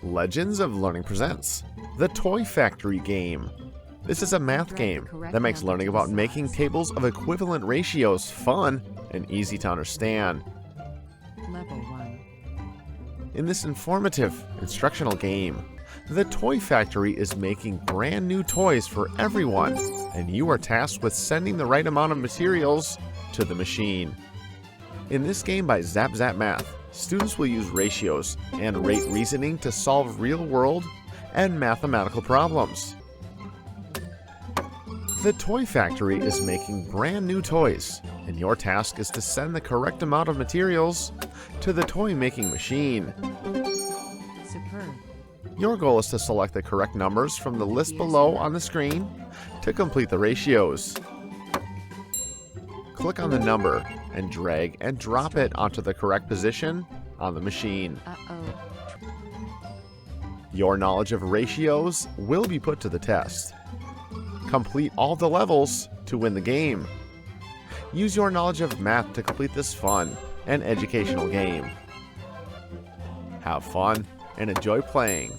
Legends of Learning presents The Toy Factory Game. This is a math game that makes learning about making tables of equivalent ratios fun and easy to understand. Level 1. In this informative, instructional game, the Toy Factory is making brand new toys for everyone, and you are tasked with sending the right amount of materials to the machine. In this game by Zapzapmath, students will use ratios and rate reasoning to solve real-world and mathematical problems. The Toy Factory is making brand new toys, and your task is to send the correct amount of materials to the toy-making machine. Superb. Your goal is to select the correct numbers from the list below on the screen to complete the ratios. Click on the number and drag and drop it onto the correct position on the machine. Uh-oh. Your knowledge of ratios will be put to the test. Complete all the levels to win the game. Use your knowledge of math to complete this fun and educational game. Have fun and enjoy playing.